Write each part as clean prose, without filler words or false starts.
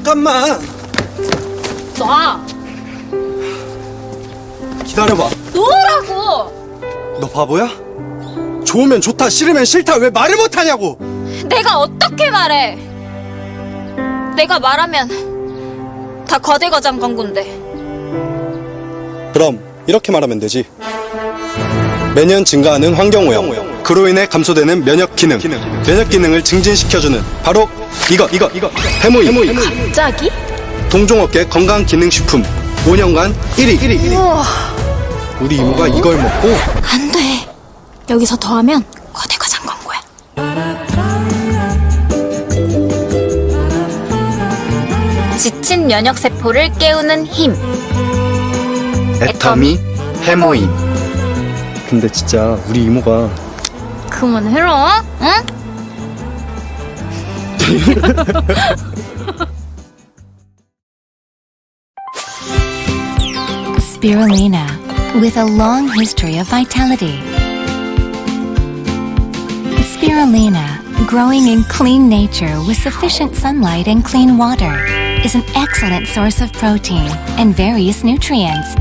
잠깐만. 놔! 기다려봐. 놓으라고! 너 바보야? 좋으면 좋다, 싫으면 싫다. 왜 말을 못하냐고. 내가 어떻게 말해? 내가 말하면 다 거대거장 광고인데. 그럼 이렇게 말하면 되지. 매년 증가하는 환경오염, 그로 인해 감소되는 면역 기능을 증진시켜주는 바로 이거 해모임. 갑자기? 동종업계 건강기능식품 5년간 1위. 우와. 우리 이모가 이걸 먹고. 안 돼. 여기서 더하면 거대과장 광고야. 지친 면역세포를 깨우는 힘. 애터미 해모임. 근데 진짜 우리 이모가 그만해라, 응? Spirulina, with a long history of vitality. Spirulina, growing in clean nature with sufficient sunlight and clean water, is an excellent source of protein and various nutrients.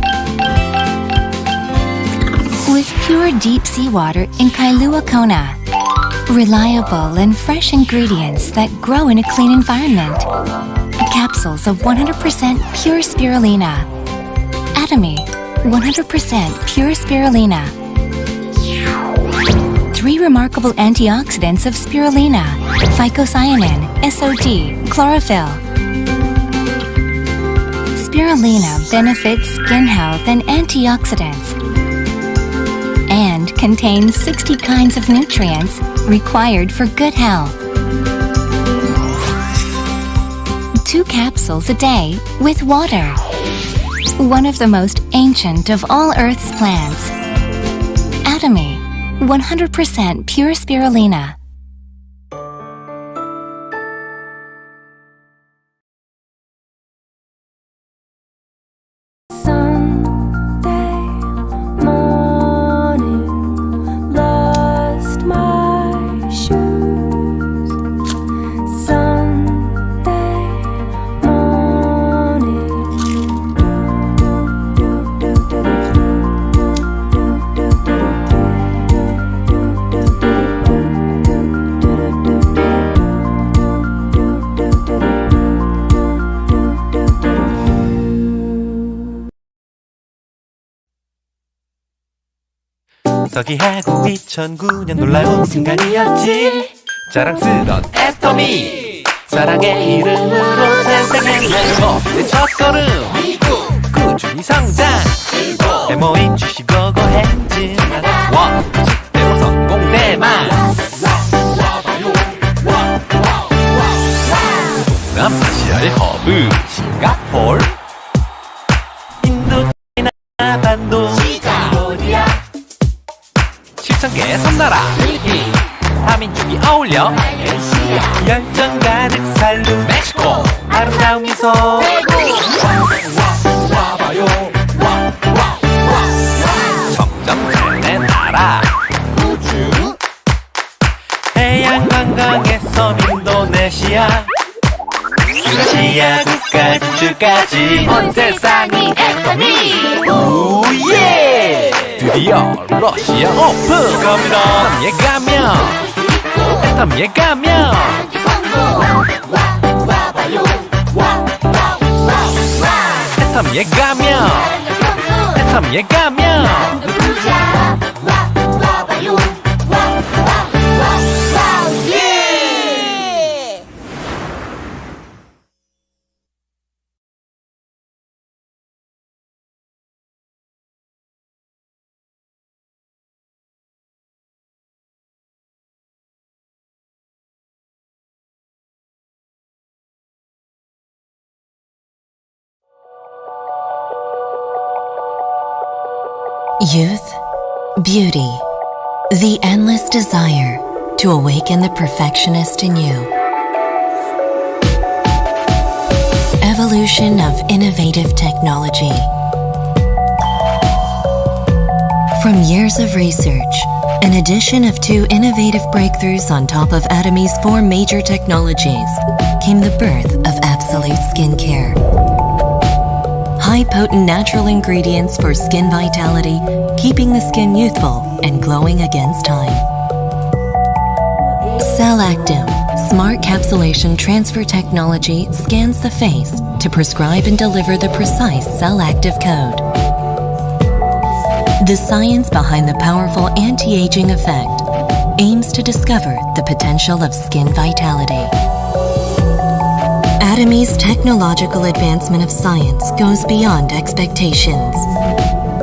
With pure deep seawater in Kailua Kona, reliable and fresh ingredients that grow in a clean environment. Capsules of 100% pure spirulina. Atomy, 100% pure spirulina. 3 remarkable antioxidants of spirulina: phycocyanin, SOD, chlorophyll. Spirulina benefits skin health and antioxidants, and contains 60 kinds of nutrients required for good health. 2 capsules a day with water. One of the most ancient of all Earth's plants. Atomy, 100% pure spirulina. 서기하고 2009년 놀라운 순간이었지. 자랑스런 애터미, 사랑의 이름으로 탄생했네. 내 첫걸음 꾸준히 성장. 해모임 주시보고 행진. 대박 성공대만. 남아시아의 허브 싱가폴, 인도, 차이나, 반도, 캄보디아, 13개의 섬나라 다민족이 어울려. 열정 가득 살루 멕시코, 아름다운 미소 점점 내 나라 우주, 해양 관광의 섬 인도네시아, 아시아 국가 진출까지 온 세상이 애터미. 오예! 드디어 러시아 오픈 축하합니다. 애터미에 가면, 애터미에 가면 애터미에 가면, 애터미에 가면 Youth, beauty, the endless desire to awaken the perfectionist in you. Evolution of innovative technology. From years of research An addition of two innovative breakthroughs on top of Atomy's four major technologies came the birth of Absolute Skincare. High-potent natural ingredients for skin vitality, keeping the skin youthful and glowing against time. Cell Active, smart capsulation transfer technology scans the face to prescribe and deliver the precise cell active code. The science behind the powerful anti-aging effect aims to discover the potential of skin vitality. Atomy's technological advancement of science goes beyond expectations.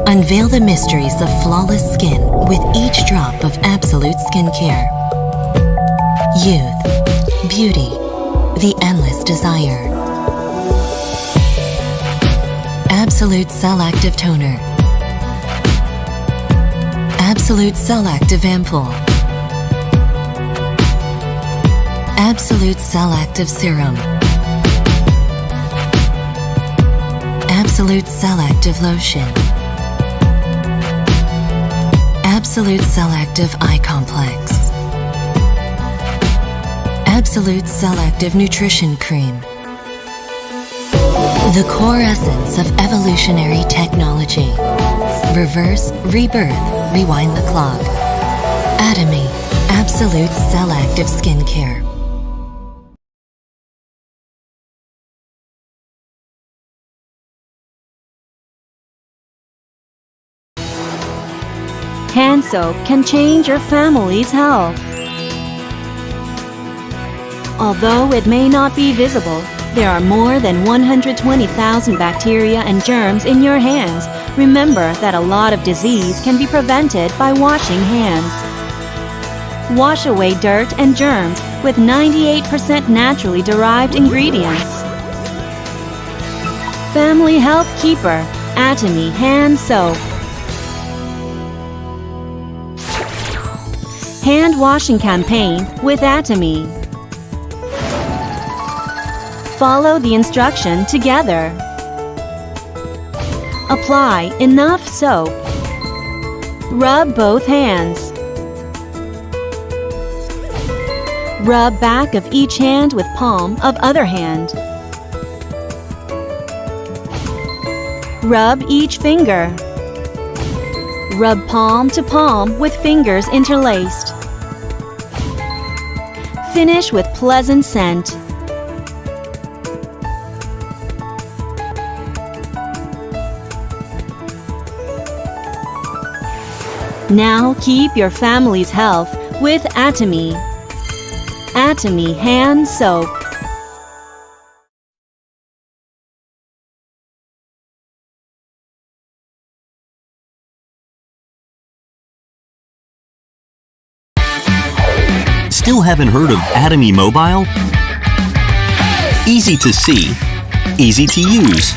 Unveil the mysteries of flawless skin with each drop of Absolute Skincare. Youth, beauty, the endless desire. Absolute Cell Active Toner. Absolute Cell Active Ampoule. Absolute Cell Active Serum. Absolute Cell Active Lotion. Absolute Cell Active Eye Complex. Absolute Cell Active Nutrition Cream. The core essence of evolutionary technology. Reverse, rebirth, rewind the clock. Atomy, Absolute Cell Active Skincare. Hand soap can change your family's health. Although it may not be visible, there are more than 120,000 bacteria and germs in your hands. Remember that a lot of disease can be prevented by washing hands. Wash away dirt and germs with 98% naturally derived ingredients. Family Health Keeper, Atomy Hand Soap. Hand washing campaign with Atomy. Follow the instruction together. Apply enough soap. Rub both hands. Rub back of each hand with palm of other hand. Rub each finger. Rub palm to palm with fingers interlaced. Finish with pleasant scent. Now keep your family's health with Atomy. Atomy Hand Soap. Still haven't heard of Atomy Mobile? Easy to see, easy to use,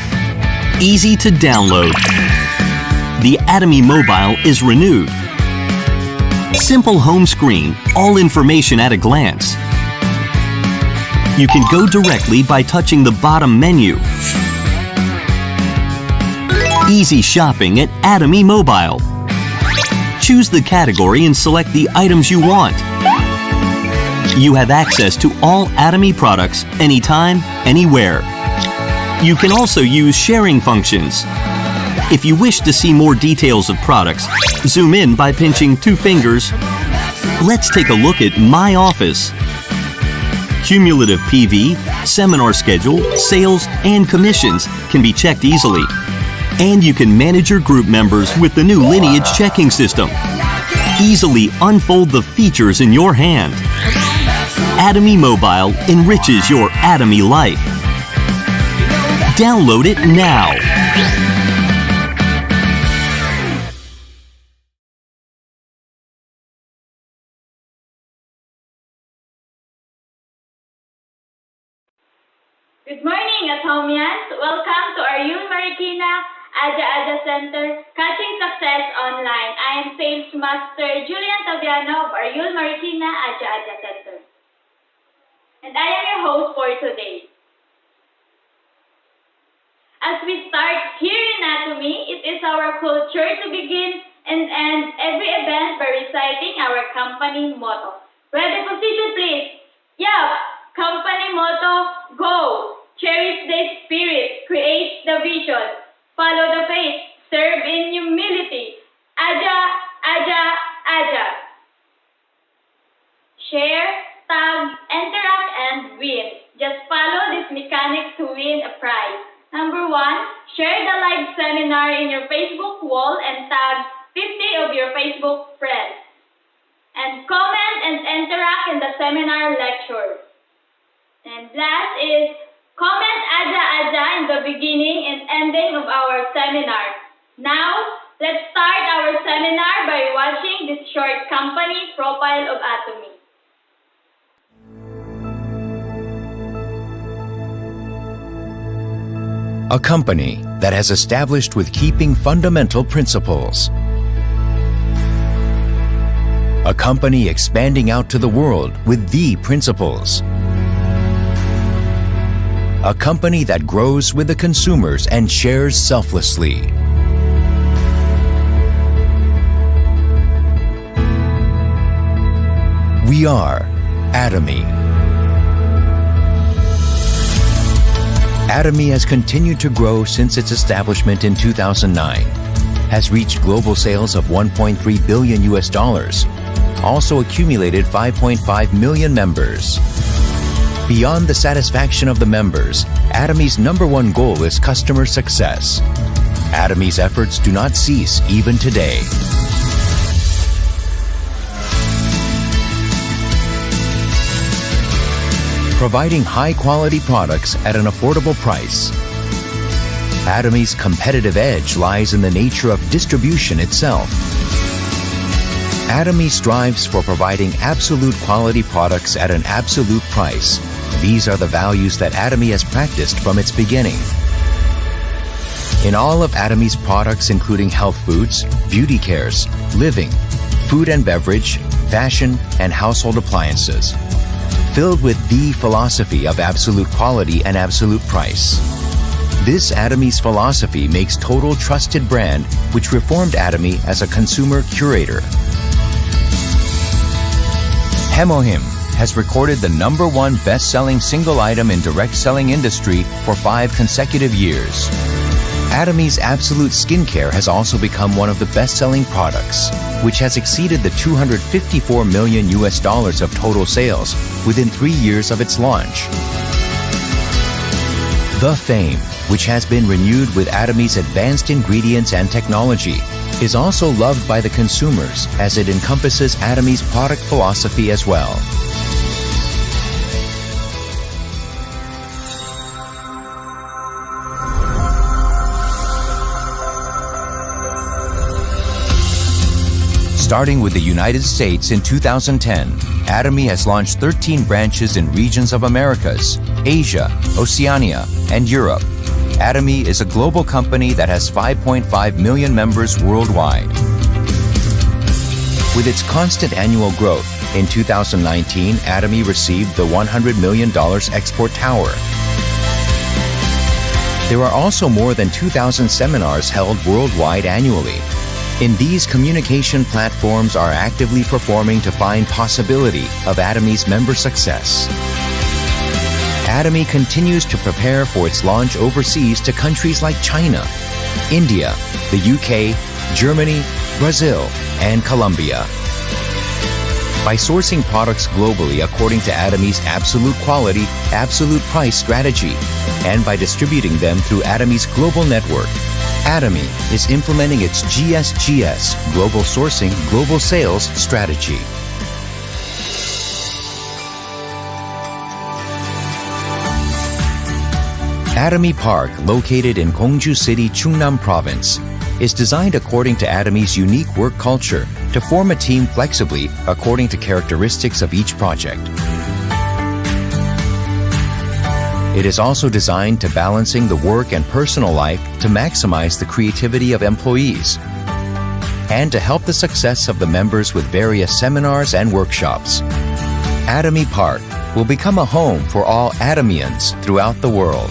easy to download. The Atomy Mobile is renewed. Simple home screen, all information at a glance. You can go directly by touching the bottom menu. Easy shopping at Atomy Mobile. Choose the category and select the items you want. You have access to all Atomy products anytime, anywhere. You can also use sharing functions. If you wish to see more details of products, zoom in by pinching 2 fingers. Let's take a look at My Office. Cumulative PV, seminar schedule, sales, and commissions can be checked easily. And you can manage your group members with the new Lineage checking system. Easily unfold the features in your hand. Atomy Mobile enriches your Atomy life. Download it now. Good morning, Atomians! Welcome to Ariul Marikina Aja Center, Catching Success Online. I am Sales Master Julian Taviano of Ariul Marikina Aja Center. And I am your host for today. As we start here in Atomy, it is our culture to begin and end every event by reciting our company motto. Ready, position please. Yup, company motto, go. Cherish the spirit, create the vision, follow the faith, serve in humility. Aja, aja, aja. Share, tag, interact, and win. Just follow these mechanics to win a prize. Number 1, share the live seminar in your Facebook wall and tag 50 of your Facebook friends. And comment and interact in the seminar lecture. And last is comment Aja Aja in the beginning and ending of our seminar. Now, let's start our seminar by watching this short company profile of Atomy. A company that has established with keeping fundamental principles. A company expanding out to the world with the principles. A company that grows with the consumers and shares selflessly. We are Atomy. Atomy has continued to grow since its establishment in 2009, has reached global sales of $1.3 billion US, also accumulated 5.5 million members. Beyond the satisfaction of the members, Atomy's #1 goal is customer success. Atomy's efforts do not cease even today. Providing high-quality products at an affordable price. Atomy's competitive edge lies in the nature of distribution itself. Atomy strives for providing absolute quality products at an absolute price. These are the values that Atomy has practiced from its beginning. In all of Atomy's products, including health foods, beauty cares, living, food and beverage, fashion, and household appliances, filled with the philosophy of absolute quality and absolute price. This Atomy's philosophy makes Total trusted brand, which reformed Atomy as a consumer curator. Hemohim has recorded the #1 best-selling single item in direct selling industry for 5 consecutive years. Atomy's Absolute Skincare has also become one of the best-selling products, which has exceeded the $254 million US of total sales within 3 years of its launch. The Fame, which has been renewed with Atomy's advanced ingredients and technology, is also loved by the consumers as it encompasses Atomy's product philosophy as well. Starting with the United States in 2010, Atomy has launched 13 branches in regions of Americas, Asia, Oceania, and Europe. Atomy is a global company that has 5.5 million members worldwide. With its constant annual growth, in 2019, Atomy received the $100 million export tower. There are also more than 2,000 seminars held worldwide annually. In these communication platforms are actively performing to find possibility of Atomy's member success. Atomy continues to prepare for its launch overseas to countries like China, India, the UK, Germany, Brazil, and Colombia. By sourcing products globally according to Atomy's absolute quality, absolute price strategy, and by distributing them through Atomy's global network, Atomy is implementing its GSGS, Global Sourcing, Global Sales strategy. Atomy Park, located in Gongju City, Chungnam Province, is designed according to Atomy's unique work culture to form a team flexibly according to characteristics of each project. It is also designed to balancing the work and personal life to maximize the creativity of employees and to help the success of the members with various seminars and workshops. Atomy Park will become a home for all Atomians throughout the world.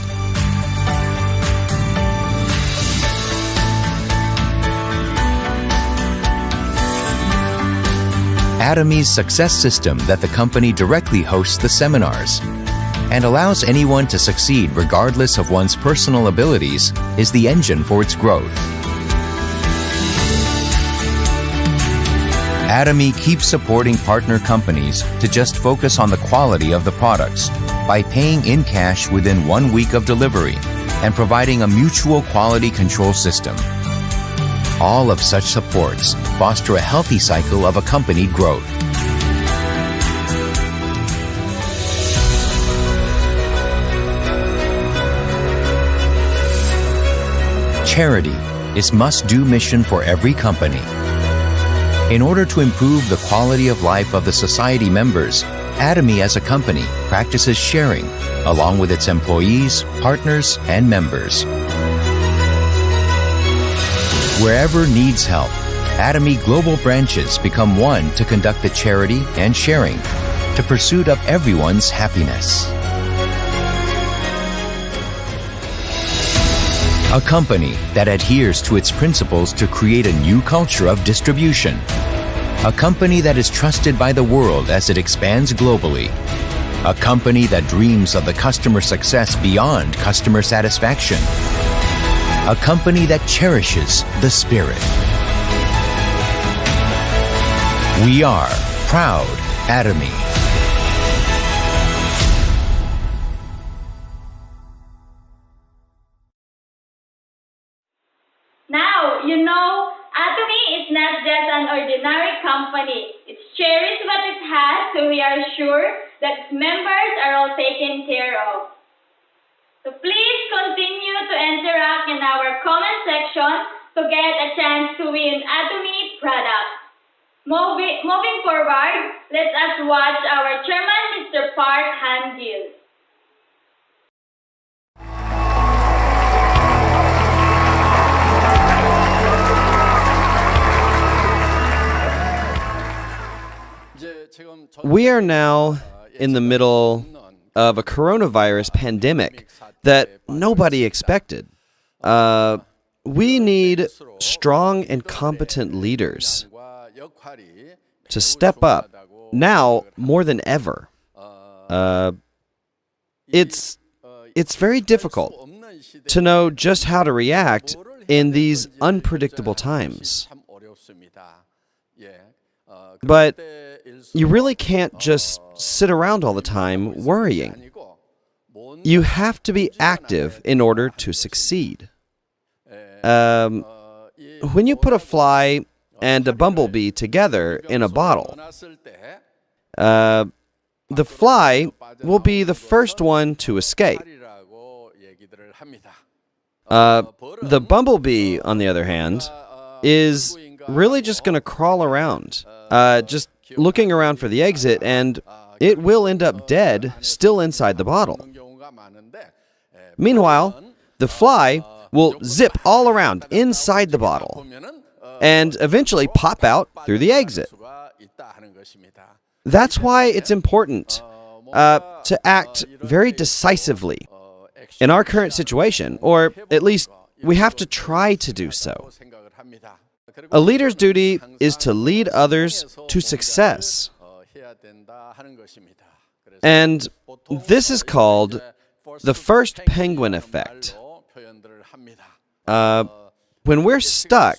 Atomi's success system that the company directly hosts the seminars and allows anyone to succeed regardless of one's personal abilities is the engine for its growth. Atomy keeps supporting partner companies to just focus on the quality of the products by paying in cash within 1 week of delivery and providing a mutual quality control system. All of such supports foster a healthy cycle of accompanied growth. Charity is must-do mission for every company. In order to improve the quality of life of the society members, Atomy as a company practices sharing along with its employees, partners, and members. Wherever needs help, Atomy global branches become one to conduct the charity and sharing to pursuit of everyone's happiness. A company that adheres to its principles to create a new culture of distribution. A company that is trusted by the world as it expands globally. A company that dreams of the customer success beyond customer satisfaction. A company that cherishes the spirit. We are proud Atomy. Now, you know, Atomy is not just an ordinary company. It cherishes what it has, so we are sure that its members are all taken care of. So please continue to interact in our comment section to get a chance to win Atomy products. Moving forward, let us watch our chairman, Mr. Park Han-gil. We are now in the middle of a coronavirus pandemic that nobody expected. We need strong and competent leaders to step up now more than ever. It's very difficult to know just how to react in these unpredictable times. But you really can't just sit around all the time worrying. You have to be active in order to succeed. When you put a fly and a bumblebee together in a bottle, the fly will be the first one to escape. The bumblebee, on the other hand, is really just going to crawl around, just looking around for the exit, and it will end up dead, still inside the bottle. Meanwhile, the fly will zip all around inside the bottle and eventually pop out through the exit. That's why it's important to act very decisively in our current situation, or at least we have to try to do so. A leader's duty is to lead others to success. And this is called the first penguin effect. When we're stuck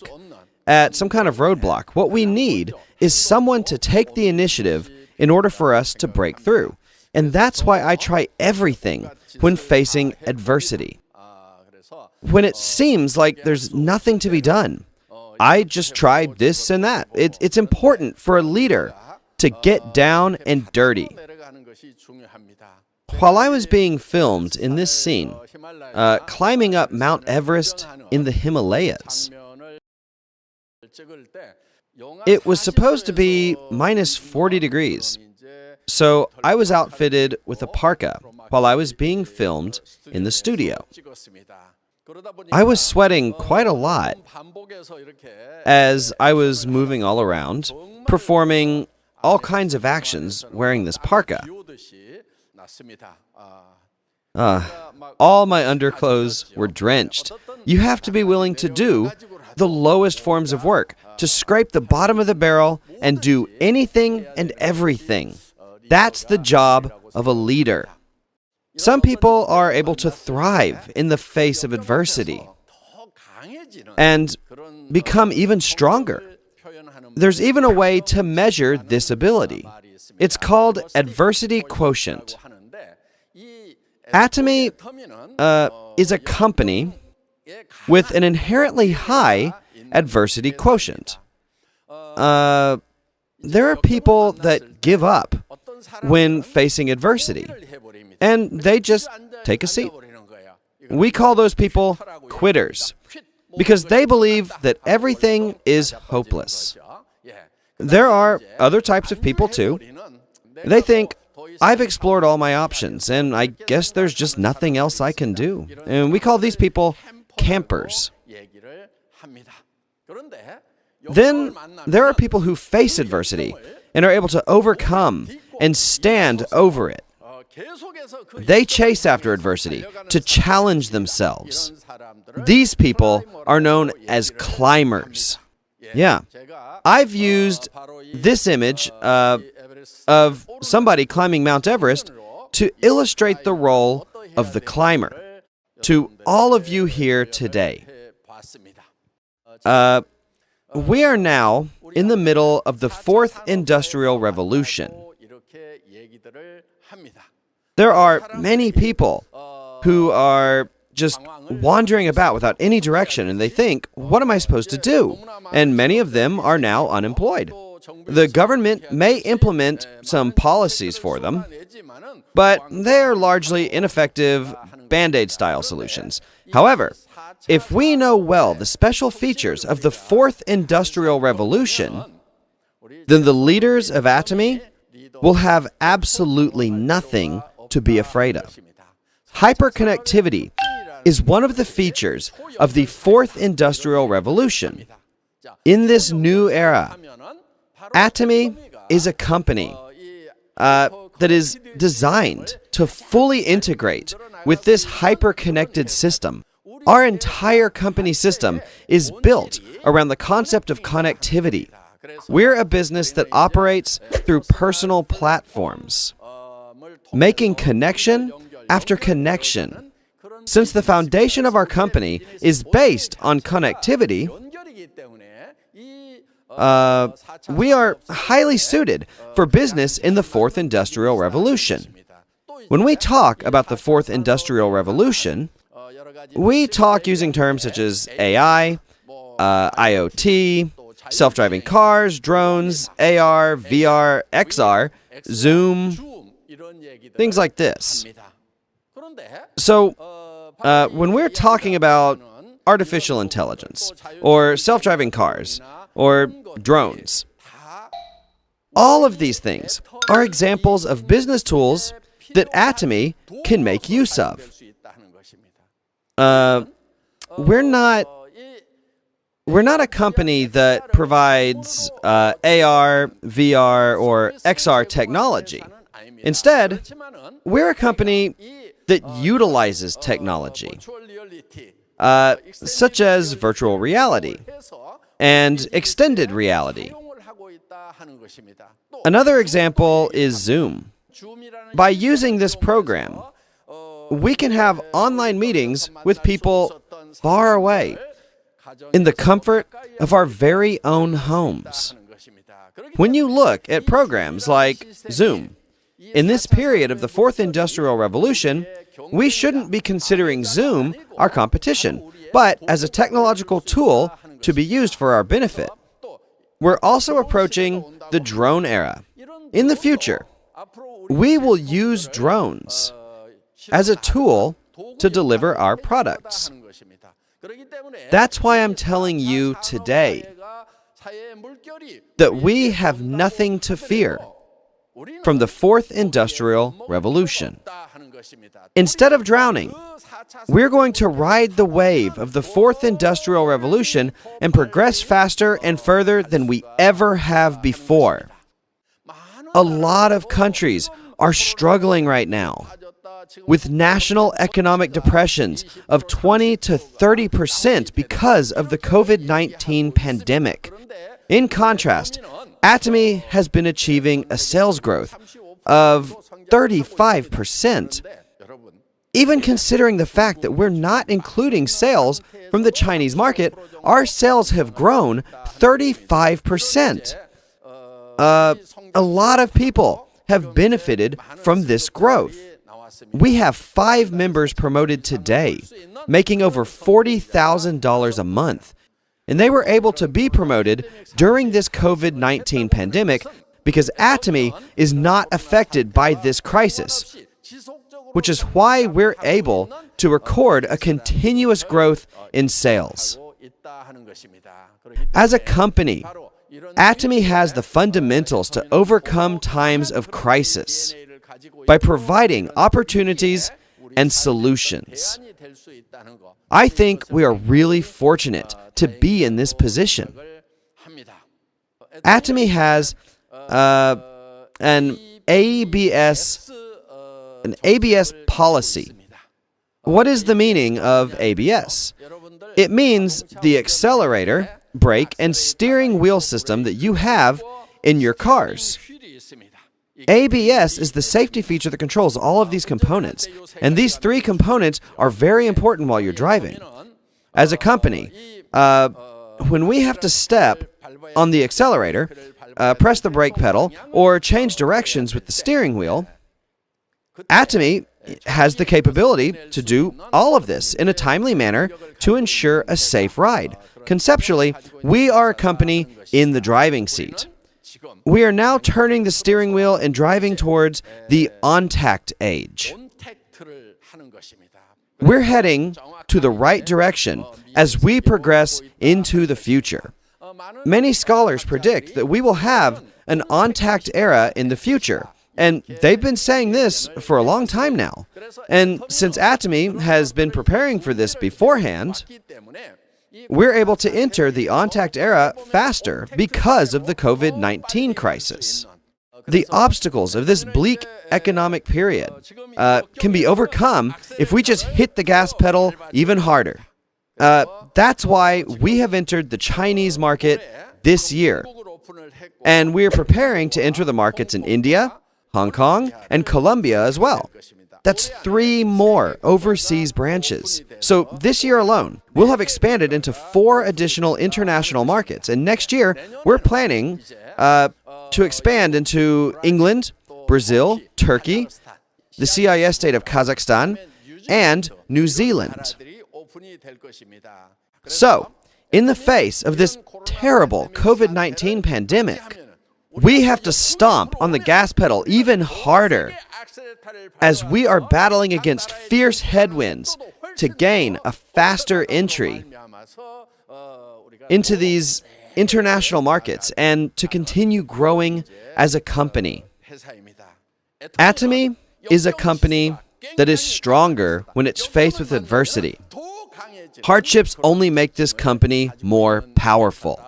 at some kind of roadblock, what we need is someone to take the initiative in order for us to break through. And that's why I try everything when facing adversity. When it seems like there's nothing to be done, I just try this and that. It's important for a leader to get down and dirty. While I was being filmed in this scene, climbing up Mount Everest in the Himalayas, it was supposed to be minus 40 degrees. So I was outfitted with a parka while I was being filmed in the studio. I was sweating quite a lot as I was moving all around, performing all kinds of actions wearing this parka. All my underclothes were drenched. You have to be willing to do the lowest forms of work, to scrape the bottom of the barrel and do anything and everything. That's the job of a leader. Some people are able to thrive in the face of adversity and become even stronger. There's even a way to measure this ability. It's called adversity quotient. Atomy is a company with an inherently high adversity quotient. There are people that give up when facing adversity, and they just take a seat. We call those people quitters because they believe that everything is hopeless. There are other types of people too. They think, I've explored all my options, and I guess there's just nothing else I can do. And we call these people campers. Then there are people who face adversity and are able to overcome and stand over it. They chase after adversity to challenge themselves. These people are known as climbers. Yeah, I've used this image of somebody climbing Mount Everest to illustrate the role of the climber to all of you here today. We are now in the middle of the fourth industrial revolution. There are many people who are just wandering about without any direction, and they think, what am I supposed to do? And many of them are now unemployed. The government may implement some policies for them, but they are largely ineffective Band-Aid style solutions. However, if we know well the special features of the fourth industrial revolution, then the leaders of Atomy will have absolutely nothing to be afraid of. Hyperconnectivity is one of the features of the fourth industrial revolution. In this new era, Atomy is a company that is designed to fully integrate with this hyper-connected system. Our entire company system is built around the concept of connectivity. We're a business that operates through personal platforms, making connection after connection. Since the foundation of our company is based on connectivity, we are highly suited for business in the fourth industrial revolution. When we talk about the fourth industrial revolution, we talk using terms such as AI, IoT, self-driving cars, drones, AR, VR, XR, Zoom, things like this. So, when we're talking about artificial intelligence, or self-driving cars, or drones, all of these things are examples of business tools that Atomy can make use of. We're not a company that provides AR, VR, or XR technology. Instead, we're a company that utilizes technology, such as virtual reality and extended reality. Another example is Zoom. By using this program, we can have online meetings with people far away in the comfort of our very own homes. When you look at programs like Zoom, in this period of the fourth industrial revolution, we shouldn't be considering Zoom our competition, but as a technological tool to be used for our benefit. We're also approaching the drone era. In the future, we will use drones as a tool to deliver our products. That's why I'm telling you today that we have nothing to fear from the fourth industrial revolution. Instead of drowning, we're going to ride the wave of the fourth industrial revolution and progress faster and further than we ever have before. A lot of countries are struggling right now. with national economic depressions of 20 to 30% because of the COVID-19 pandemic. In contrast, Atomy has been achieving a sales growth of 35%. Even considering the fact that we're not including sales from the Chinese market, our sales have grown 35%. A lot of people have benefited from this growth. We have 5 members promoted today, making over $40,000 a month. And they were able to be promoted during this COVID-19 pandemic because Atomy is not affected by this crisis, which is why we're able to record a continuous growth in sales. As a company, Atomy has the fundamentals to overcome times of crisis by providing opportunities and solutions. I think we are really fortunate to be in this position. Atomy has an ABS policy. What is the meaning of ABS? It means the accelerator, brake, and steering wheel system that you have in your cars. ABS is the safety feature that controls all of these components, and these 3 components are very important while you're driving. As a company, when we have to step on the accelerator, press the brake pedal, or change directions with the steering wheel, Atomy has the capability to do all of this in a timely manner to ensure a safe ride. Conceptually, we are a company in the driving seat. We are now turning the steering wheel and driving towards the on-tact age. We're heading to the right direction as we progress into the future. Many scholars predict that we will have an on-tact era in the future, and they've been saying this for a long time now. And since Atomy has been preparing for this beforehand, we're able to enter the on-tact era faster because of the COVID-19 crisis. The obstacles of this bleak economic period can be overcome if we just hit the gas pedal even harder. That's why we have entered the Chinese market this year. And we are preparing to enter the markets in India, Hong Kong, and Colombia as well. That's 3 more overseas branches. So this year alone, we'll have expanded into 4 additional international markets. And next year, we're planning to expand into England, Brazil, Turkey, the CIS state of Kazakhstan, and New Zealand. So, in the face of this terrible COVID-19 pandemic, we have to stomp on the gas pedal even harder as we are battling against fierce headwinds to gain a faster entry into these international markets and to continue growing as a company. Atomy is a company that is stronger when it's faced with adversity. Hardships only make this company more powerful.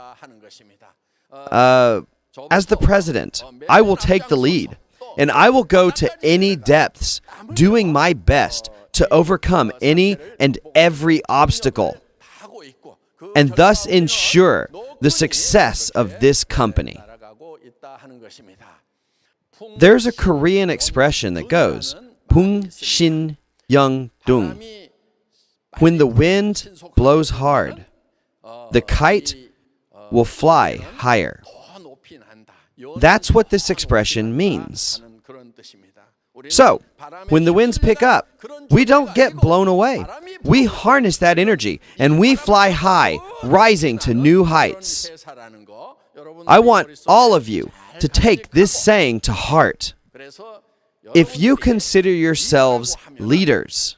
As the president, I will take the lead, and I will go to any depths, doing my best to overcome any and every obstacle, and thus ensure the success of this company. There's a Korean expression that goes, Pung Shin Young Dung. When the wind blows hard, the kite will fly higher. That's what this expression means. So, when the winds pick up, we don't get blown away. We harness that energy and we fly high, rising to new heights. I want all of you to take this saying to heart. If you consider yourselves leaders,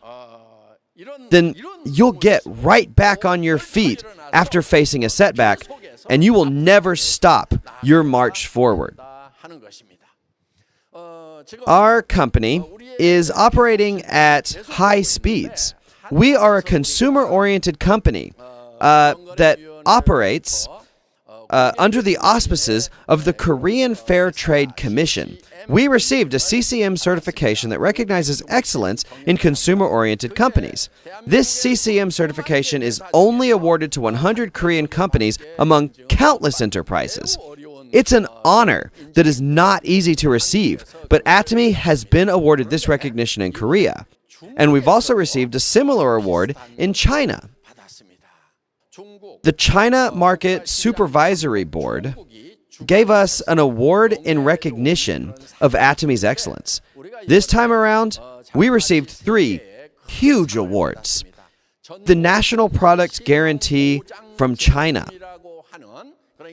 then you'll get right back on your feet after facing a setback, and you will never stop your march forward. Our company is operating at high speeds. We are a consumer-oriented company that operates under the auspices of the Korean Fair Trade Commission, we received a CCM certification that recognizes excellence in consumer-oriented companies. This CCM certification is only awarded to 100 Korean companies among countless enterprises. It's an honor that is not easy to receive, but Atomy has been awarded this recognition in Korea. And we've also received a similar award in China. The China Market Supervisory Board gave us an award in recognition of Atomy's excellence. This time around, we received 3 huge awards. The National Product Guarantee from China,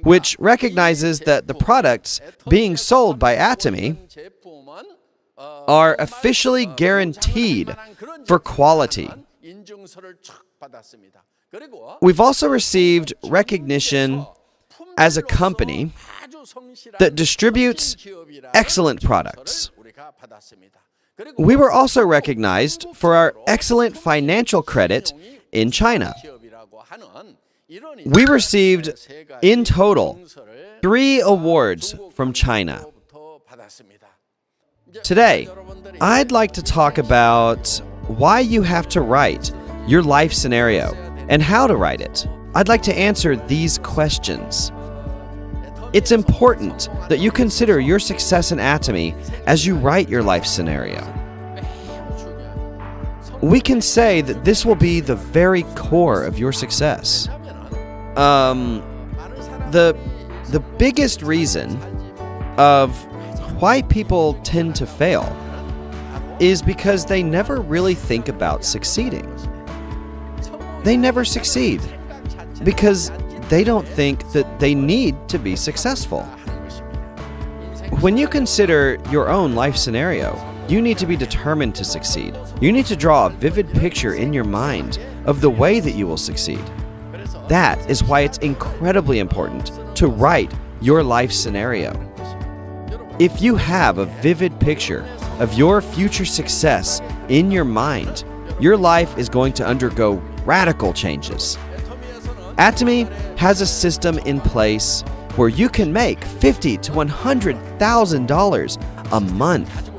which recognizes that the products being sold by Atomy are officially guaranteed for quality. We've also received recognition as a company that distributes excellent products. We were also recognized for our excellent financial credit in China. We received, in total, 3 awards from China. Today, I'd like to talk about why you have to write your life scenario and how to write it. I'd like to answer these questions. It's important that you consider your success in Atomy as you write your life scenario. We can say that this will be the very core of your success. The biggest reason of why people tend to fail is because they never really think about succeeding. They never succeed because they don't think that they need to be successful. When you consider your own life scenario, you need to be determined to succeed. You need to draw a vivid picture in your mind of the way that you will succeed. That is why it's incredibly important to write your life scenario. If you have a vivid picture of your future success in your mind, your life is going to undergo radical changes. Atomy has a system in place where you can make $50,000 to $100,000 a month.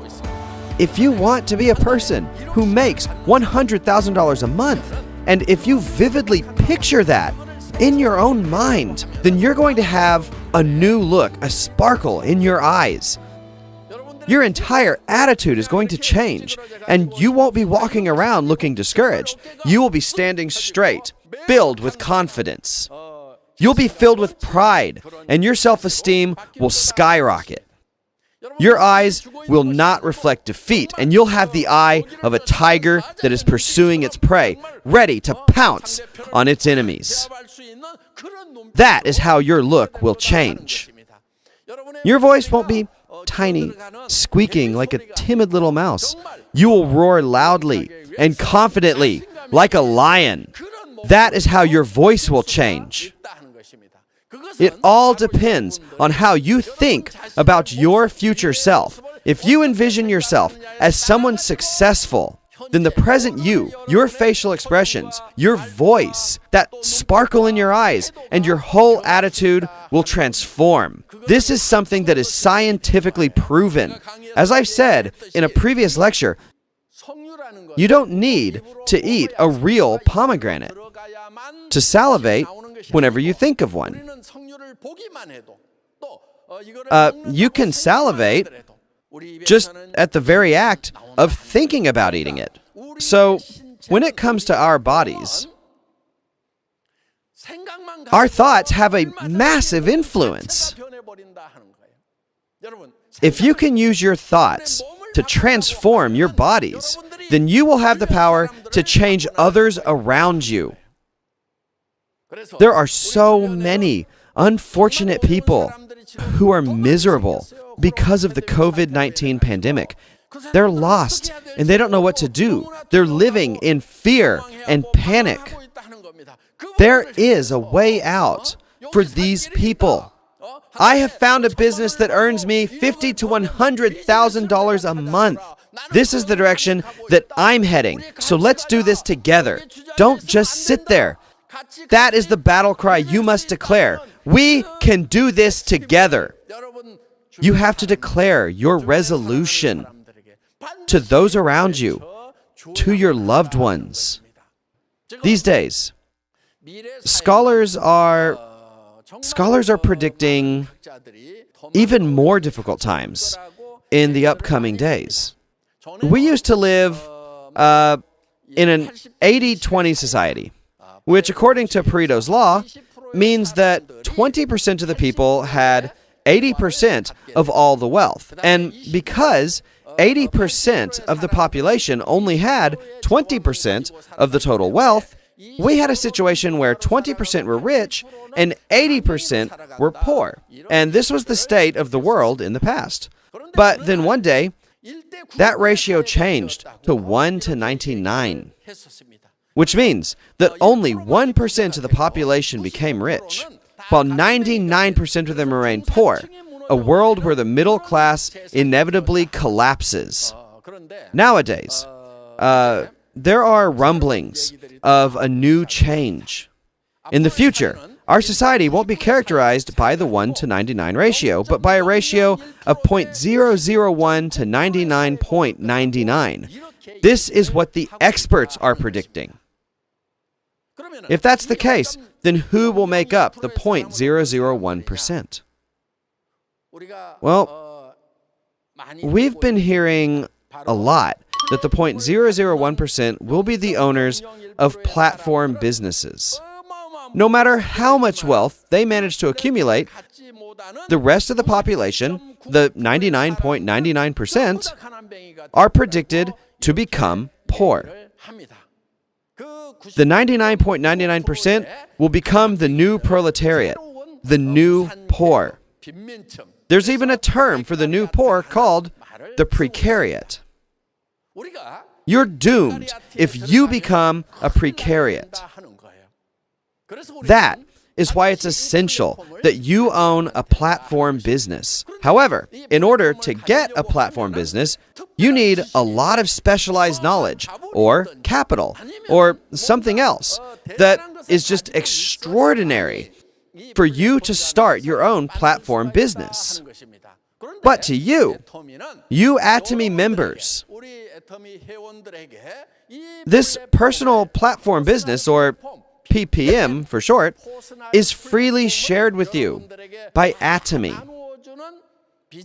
If you want to be a person who makes $100,000 a month, and if you vividly picture that in your own mind, then you're going to have a new look, a sparkle in your eyes. Your entire attitude is going to change, and you won't be walking around looking discouraged. You will be standing straight, filled with confidence. You'll be filled with pride, and your self-esteem will skyrocket. Your eyes will not reflect defeat, and you'll have the eye of a tiger that is pursuing its prey, ready to pounce on its enemies. That is how your look will change. Your voice won't be tiny, squeaking like a timid little mouse. You will roar loudly and confidently like a lion. That is how your voice will change. It all depends on how you think about your future self. If you envision yourself as someone successful, then the present you, your facial expressions, your voice, that sparkle in your eyes, and your whole attitude will transform. This is something that is scientifically proven. As I've said in a previous lecture, you don't need to eat a real pomegranate to salivate whenever you think of one. You can salivate just at the very act of thinking about eating it. So, when it comes to our bodies, our thoughts have a massive influence. If you can use your thoughts to transform your bodies, then you will have the power to change others around you. There are so many unfortunate people who are miserable because of the COVID-19 pandemic. They're lost and they don't know what to do. They're living in fear and panic. There is a way out for these people. I have found a business that earns me $50,000 to $100,000 a month. This is the direction that I'm heading. So let's do this together. Don't just sit there. That is the battle cry you must declare We can do this together. You have to declare your resolution to those around you, to your loved ones. These days, scholars are predicting even more difficult times in the upcoming days. We used to live in an 80-20 society, which according to Pareto's law means that 20% of the people had 80% of all the wealth. And because 80% of the population only had 20% of the total wealth, we had a situation where 20% were rich and 80% were poor. And this was the state of the world in the past. But then one day, that ratio changed to 1 to 99, which means that only 1% of the population became rich, while 99% of them remained poor, a world where the middle class inevitably collapses. Nowadays, there are rumblings of a new change. In the future, our society won't be characterized by the 1 to 99 ratio, but by a ratio of 0.001 to 99.99. This is what the experts are predicting. If that's the case, then who will make up the 0.001%? Well, we've been hearing a lot that the 0.001% will be the owners of platform businesses. No matter how much wealth they manage to accumulate, the rest of the population, the 99.99%, are predicted to become poor. The 99.99% will become the new proletariat, the new poor. There's even a term for the new poor called the precariat. You're doomed if you become a precariat. That is why it's essential that you own a platform business. However, in order to get a platform business, you need a lot of specialized knowledge or capital or something else that is just extraordinary for you to start your own platform business. But to you Atomy members, this personal platform business, or PPM for short, is freely shared with you by Atomy,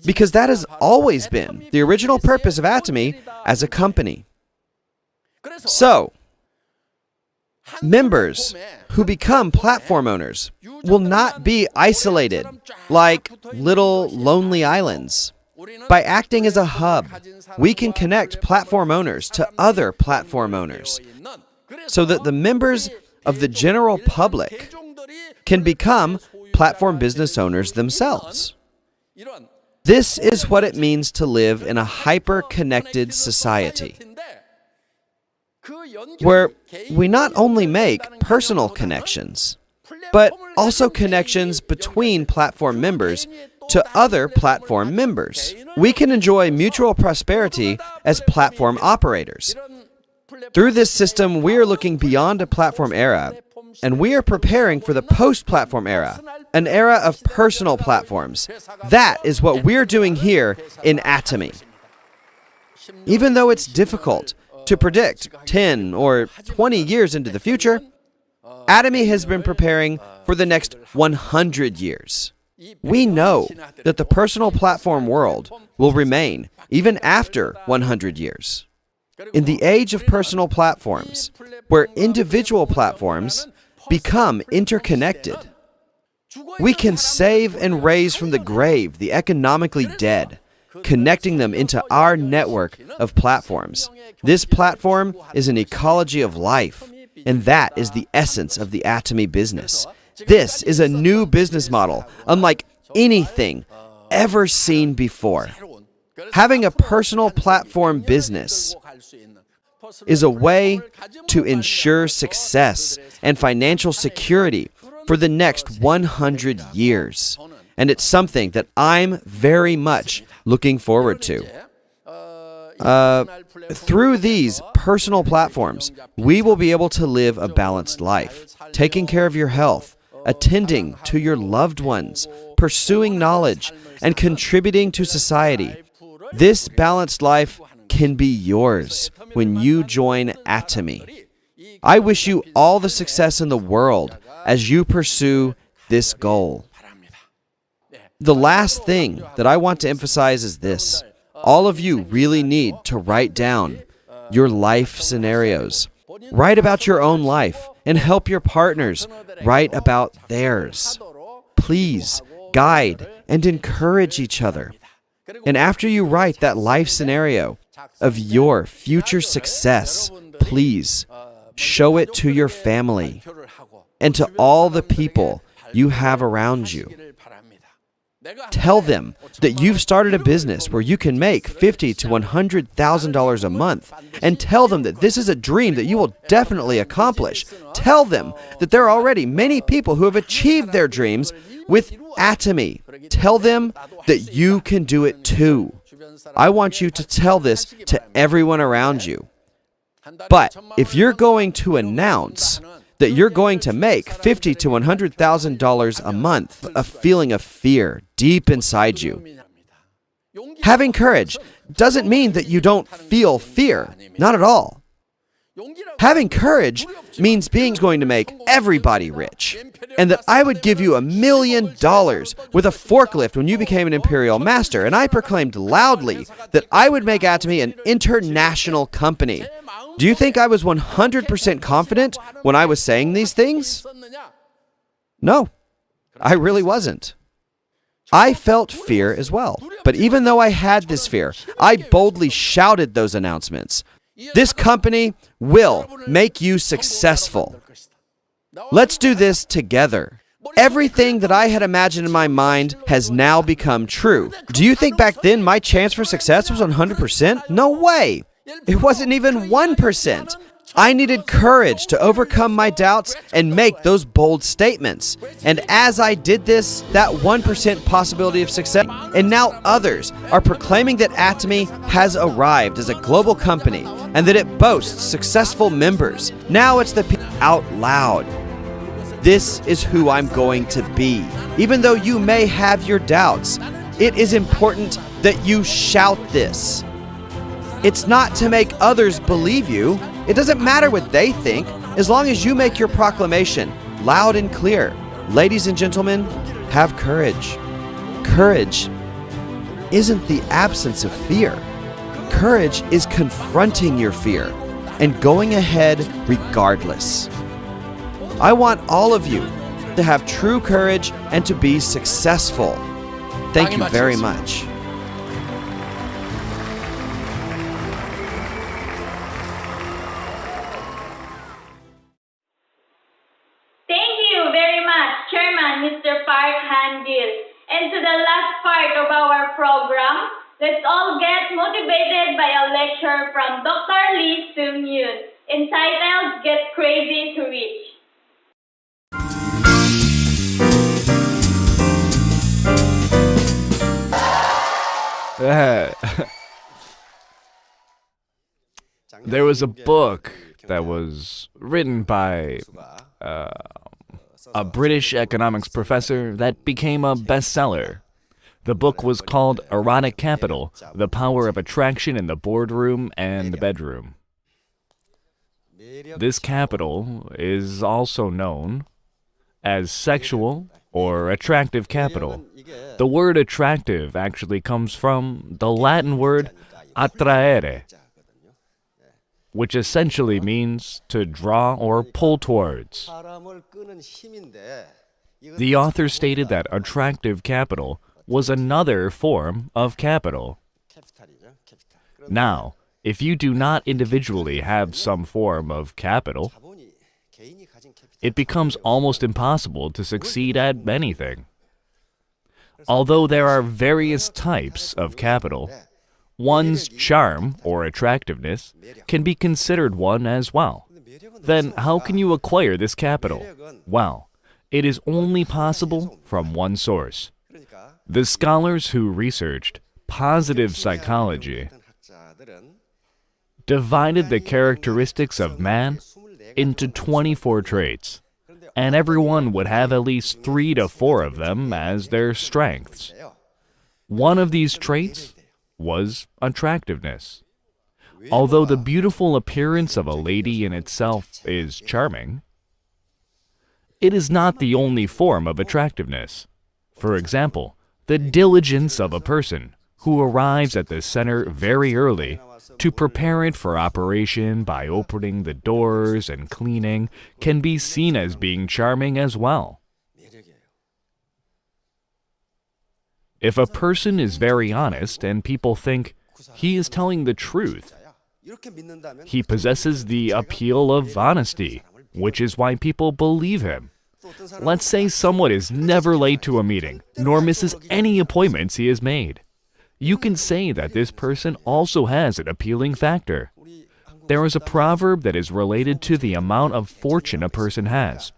because that has always been the original purpose of Atomy as a company. So, members who become platform owners will not be isolated like little lonely islands. By acting as a hub, we can connect platform owners to other platform owners so that the members of the general public can become platform business owners themselves. This is what it means to live in a hyper-connected society, where we not only make personal connections, but also connections between platform members to other platform members. We can enjoy mutual prosperity as platform operators. Through this system, we are looking beyond a platform era, and we are preparing for the post-platform era, an era of personal platforms. That is what we're doing here in Atomy. Even though it's difficult to predict 10 or 20 years into the future, Atomy has been preparing for the next 100 years. We know that the personal platform world will remain even after 100 years. In the age of personal platforms, where individual platforms become interconnected, we can save and raise from the grave the economically dead, connecting them into our network of platforms. This platform is an ecology of life, and that is the essence of the Atomy business. This is a new business model, unlike anything ever seen before. Having a personal platform business is a way to ensure success and financial security for the next 100 years. And it's something that I'm very much looking forward to. Through these personal platforms, we will be able to live a balanced life, taking care of your health, attending to your loved ones, pursuing knowledge, and contributing to society. This balanced life can be yours when you join Atomy. I wish you all the success in the world as you pursue this goal. The last thing that I want to emphasize is this. All of you really need to write down your life scenarios. Write about your own life and help your partners write about theirs. Please guide and encourage each other. And after you write that life scenario of your future success, please show it to your family and to all the people you have around you. Tell them that you've started a business where you can make $50,000 to $100,000 a month, and tell them that this is a dream that you will definitely accomplish. Tell them that there are already many people who have achieved their dreams with Atomy. Tell them that you can do it too. I want you to tell this to everyone around you. But if you're going to announce that you're going to make $50,000 to $100,000 a month, a feeling of fear deep inside you. Having courage doesn't mean that you don't feel fear. Not at all. Having courage means being going to make everybody rich, and that I would give you $1 million with a forklift when you became an imperial master, and I proclaimed loudly that I would make Atomy an international company. Do you think I was 100% confident when I was saying these things? No, I really wasn't. I felt fear as well. But even though I had this fear, I boldly shouted those announcements. This company will make you successful. Let's do this together. Everything that I had imagined in my mind has now become true. Do you think back then my chance for success was 100%? No way. It wasn't even 1%. I needed courage to overcome my doubts and make those bold statements. And as I did this, that 1% possibility of success, and now others are proclaiming that Atomy has arrived as a global company and that it boasts successful members. Now it's the people out loud. This is who I'm going to be. Even though you may have your doubts, it is important that you shout this. It's not to make others believe you. It doesn't matter what they think, as long as you make your proclamation loud and clear. Ladies and gentlemen, have courage. Courage isn't the absence of fear. Courage is confronting your fear and going ahead regardless. I want all of you to have true courage and to be successful. Thank you very much. Thank you very much, Chairman Mr. Park Han-gil. And to the last part of our program, let's all get motivated by a lecture from Dr. Lee Seung-yoon entitled Get Crazy to Rich. There was a book that was written by a British economics professor that became a bestseller. The book was called Erotic Capital: The Power of Attraction in the Boardroom and the Bedroom. This capital is also known as sexual or attractive capital. The word attractive actually comes from the Latin word attraere, which essentially means to draw or pull towards. The author stated that attractive capital was another form of capital. Now, if you do not individually have some form of capital, it becomes almost impossible to succeed at anything. Although there are various types of capital, one's charm or attractiveness can be considered one as well. Then how can you acquire this capital? Well, it is only possible from one source. The scholars who researched positive psychology divided the characteristics of man into 24 traits. and everyone would have at least 3 to 4 of them as their strengths. One of these traits was attractiveness. Although the beautiful appearance of a lady in itself is charming, it is not the only form of attractiveness. For example, the diligence of a person who arrives at the center very early to prepare it for operation by opening the doors and cleaning can be seen as being charming as well. If a person is very honest and people think he is telling the truth, he possesses the appeal of honesty, which is why people believe him. Let's say someone is never late to a meeting, nor misses any appointments he has made. You can say that this person also has an appealing factor. There is a proverb that is related to the amount of fortune a person has.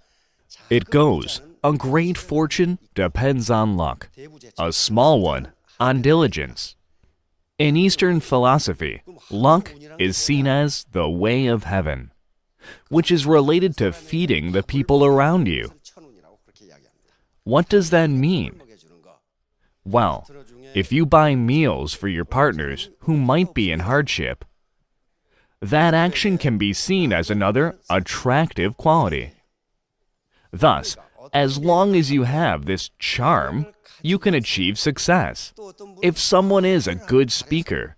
It goes, a great fortune depends on luck, a small one on diligence. In Eastern philosophy, luck is seen as the way of heaven, which is related to feeding the people around you. What does that mean? Well, if you buy meals for your partners who might be in hardship, that action can be seen as another attractive quality. Thus, as long as you have this charm, you can achieve success. If someone is a good speaker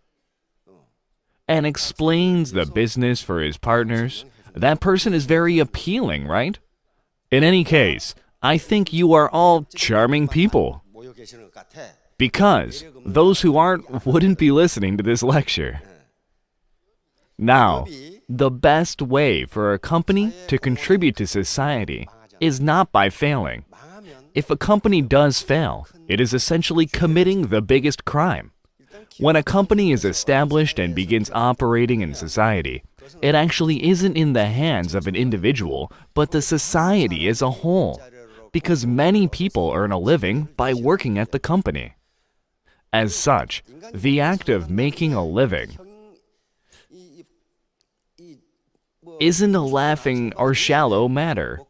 and explains the business for his partners, that person is very appealing, right? In any case, I think you are all charming people, because those who aren't wouldn't be listening to this lecture. Now, the best way for a company to contribute to society is not by failing. If a company does fail, it is essentially committing the biggest crime. When a company is established and begins operating in society, it actually isn't in the hands of an individual, but the society as a whole, because many people earn a living by working at the company. As such, the act of making a living isn't a laughing or shallow matter.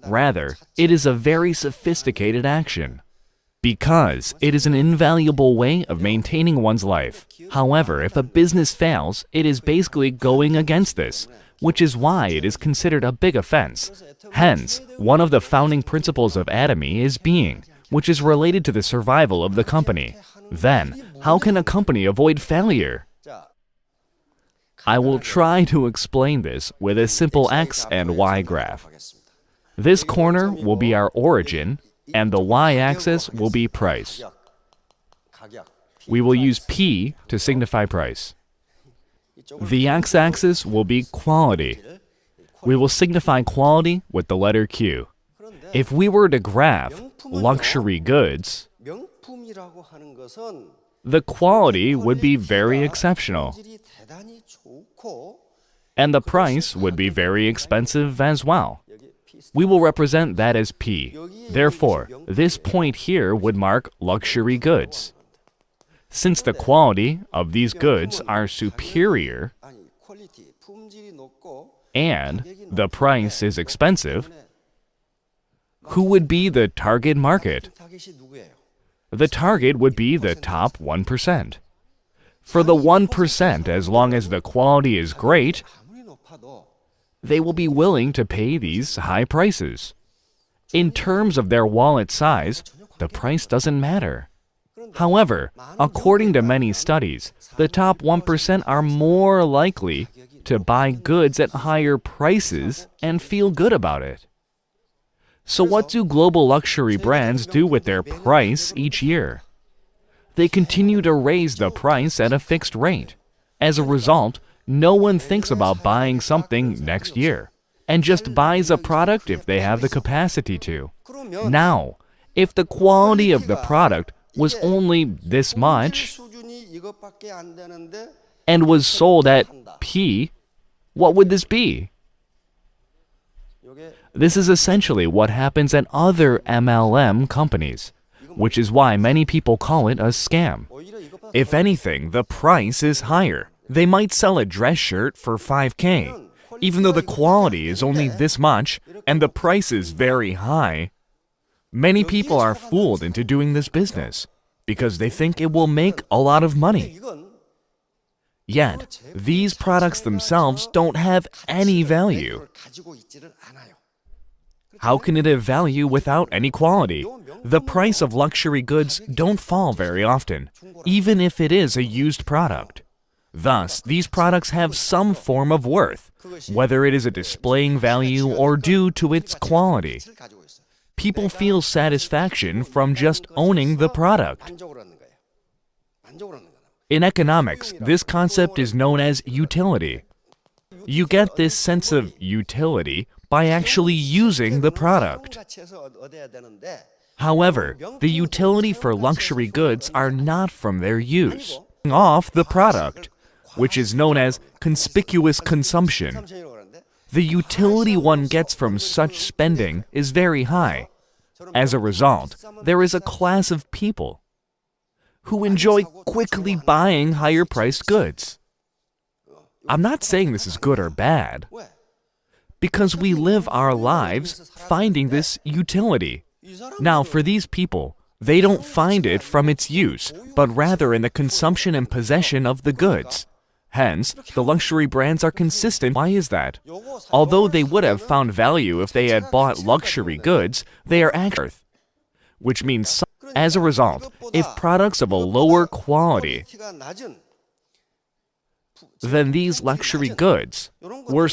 Rather, it is a very sophisticated action, because it is an invaluable way of maintaining one's life. However, if a business fails, it is basically going against this, which is why it is considered a big offense. Hence, one of the founding principles of AMAAC is being, which is related to the survival of the company. Then, how can a company avoid failure? I will try to explain this with a simple X and Y graph. This corner will be our origin, and the Y-axis will be price. We will use P to signify price. The X-axis will be quality. We will signify quality with the letter Q. If we were to graph luxury goods, the quality would be very exceptional, and the price would be very expensive as well. We will represent that as P. Therefore, this point here would mark luxury goods. Since the quality of these goods are superior and the price is expensive, who would be the target market? The target would be the top 1%. For the 1%, as long as the quality is great, they will be willing to pay these high prices. In terms of their wallet size, the price doesn't matter. However, according to many studies, the top 1% are more likely to buy goods at higher prices and feel good about it. So what do global luxury brands do with their price each year? They continue to raise the price at a fixed rate. As a result, no one thinks about buying something next year, and just buys a product if they have the capacity to. Now, if the quality of the product was only this much and was sold at P, what would this be? This is essentially what happens at other MLM companies, which is why many people call it a scam. If anything, the price is higher. They might sell a dress shirt for $5,000, Even though the quality is only this much and the price is very high, many people are fooled into doing this business because they think it will make a lot of money. Yet, these products themselves don't have any value. How can it have value without any quality? The price of luxury goods don't fall very often, even if it is a used product. Thus, these products have some form of worth, whether it is a displaying value or due to its quality. People feel satisfaction from just owning the product. In economics, this concept is known as utility. You get this sense of utility by actually using the product. However, the utility for luxury goods are not from their use. Off the product, which is known as conspicuous consumption. The utility one gets from such spending is very high. As a result, there is a class of people who enjoy quickly buying higher-priced goods. I'm not saying this is good or bad, because we live our lives finding this utility. Now, for these people, they don't find it from its use, but rather in the consumption and possession of the goods. Hence, the luxury brands are consistent. Why is that? Although they would have found value if they had bought luxury goods, they are actually, which means, as a result, if products of a lower quality than these luxury goods were,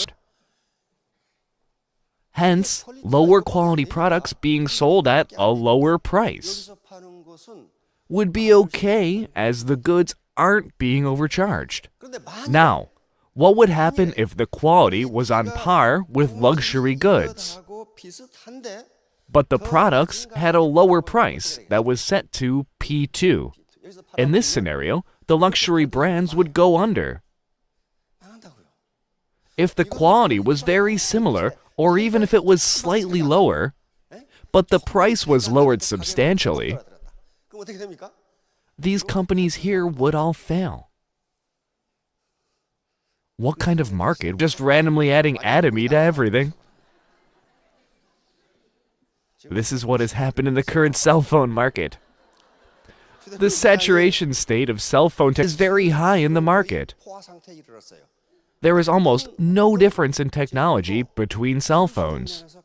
hence, lower quality products being sold at a lower price would be okay as the goods aren't being overcharged. Now, what would happen if the quality was on par with luxury goods, but the products had a lower price that was set to P2? In this scenario, the luxury brands would go under. If the quality was very similar, or even if it was slightly lower, but the price was lowered substantially, these companies here would all fail. What kind of market? Just randomly adding AMAAC to everything. This is what has happened in the current cell phone market. The saturation state of cell phone tech is very high in the market. There is almost no difference in technology between cell phones.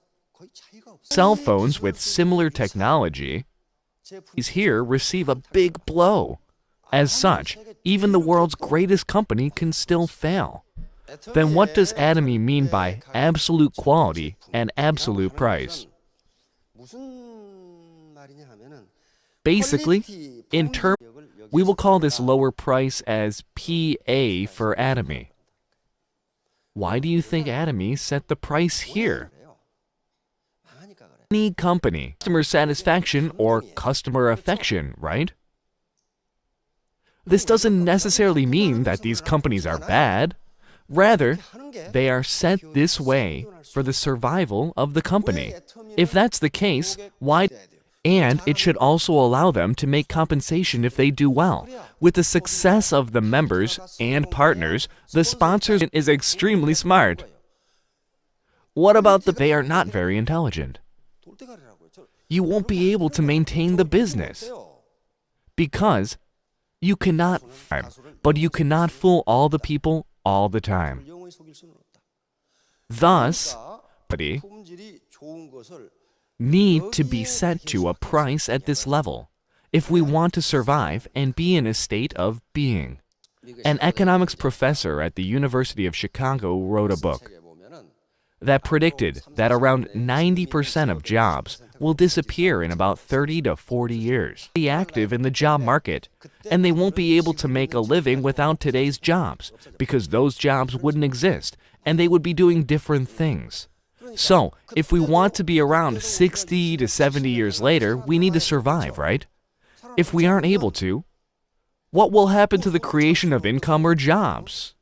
Cell phones with similar technology here receive a big blow. As such, even the world's greatest company can still fail. Then what does AMAAC mean by absolute quality and absolute price? Basically, in terms, we will call this lower price as PA for AMAAC. Why do you think AMAAC set the price here? Any company, customer satisfaction or customer affection, right? This doesn't necessarily mean that these companies are bad. Rather, they are set this way for the survival of the company. If that's the case, why? And it should also allow them to make compensation if they do well. With the success of the members and partners, the sponsors is extremely smart. What about they are not very intelligent? You won't be able to maintain the business because you cannot, but you cannot fool all the people all the time. Thus, need to be set to a price at this level if we want to survive and be in a state of being. An economics professor at the University of Chicago wrote a book that predicted that around 90% of jobs will disappear in about 30 to 40 years. Be active in the job market, and they won't be able to make a living without today's jobs because those jobs wouldn't exist and they would be doing different things. So, if we want to be around 60 to 70 years later, we need to survive, right? If we aren't able to, what will happen to the creation of income or jobs?